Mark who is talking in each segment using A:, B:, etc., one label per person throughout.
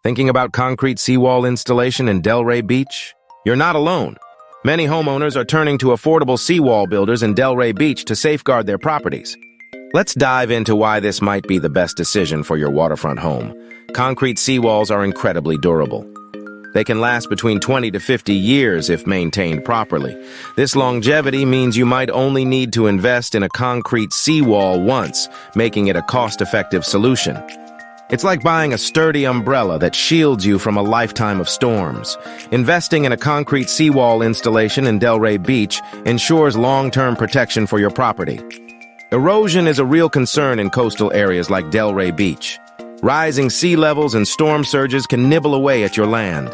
A: Thinking about concrete seawall installation in Delray Beach? You're not alone. Many homeowners are turning to affordable seawall builders in Delray Beach to safeguard their properties. Let's dive into why this might be the best decision for your waterfront home. Concrete seawalls are incredibly durable. They can last between 20 to 50 years if maintained properly. This longevity means you might only need to invest in a concrete seawall once, making it a cost-effective solution. It's like buying a sturdy umbrella that shields you from a lifetime of storms. Investing in a concrete seawall installation in Delray Beach ensures long-term protection for your property. Erosion is a real concern in coastal areas like Delray Beach. Rising sea levels and storm surges can nibble away at your land.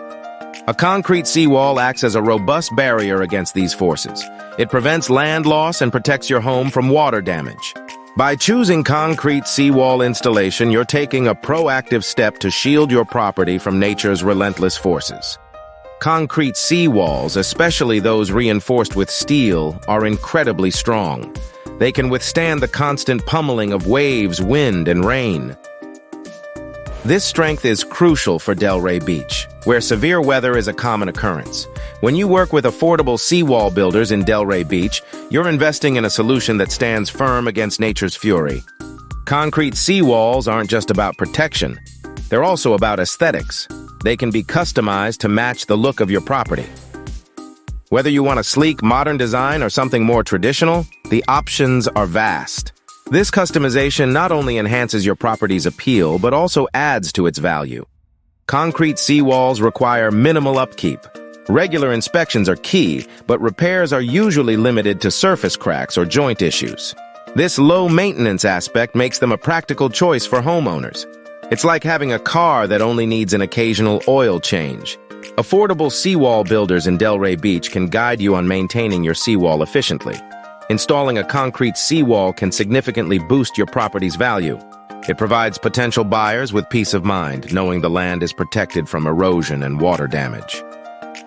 A: A concrete seawall acts as a robust barrier against these forces. It prevents land loss and protects your home from water damage. By choosing concrete seawall installation, you're taking a proactive step to shield your property from nature's relentless forces. Concrete seawalls, especially those reinforced with steel, are incredibly strong. They can withstand the constant pummeling of waves, wind, and rain. This strength is crucial for Delray Beach, where severe weather is a common occurrence. When you work with affordable seawall builders in Delray Beach, you're investing in a solution that stands firm against nature's fury. Concrete seawalls aren't just about protection. They're also about aesthetics. They can be customized to match the look of your property. Whether you want a sleek, modern design or something more traditional, the options are vast. This customization not only enhances your property's appeal, but also adds to its value. Concrete seawalls require minimal upkeep. Regular inspections are key, but repairs are usually limited to surface cracks or joint issues. This low-maintenance aspect makes them a practical choice for homeowners. It's like having a car that only needs an occasional oil change. Affordable seawall builders in Delray Beach can guide you on maintaining your seawall efficiently. Installing a concrete seawall can significantly boost your property's value. It provides potential buyers with peace of mind, knowing the land is protected from erosion and water damage.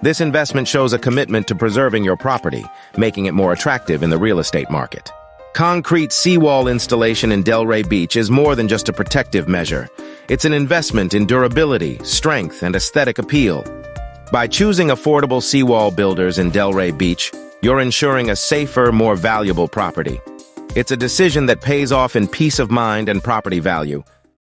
A: This investment shows a commitment to preserving your property, making it more attractive in the real estate market. Concrete seawall installation in Delray Beach is more than just a protective measure. It's an investment in durability, strength, and aesthetic appeal. By choosing affordable seawall builders in Delray Beach, you're ensuring a safer, more valuable property. It's a decision that pays off in peace of mind and property value,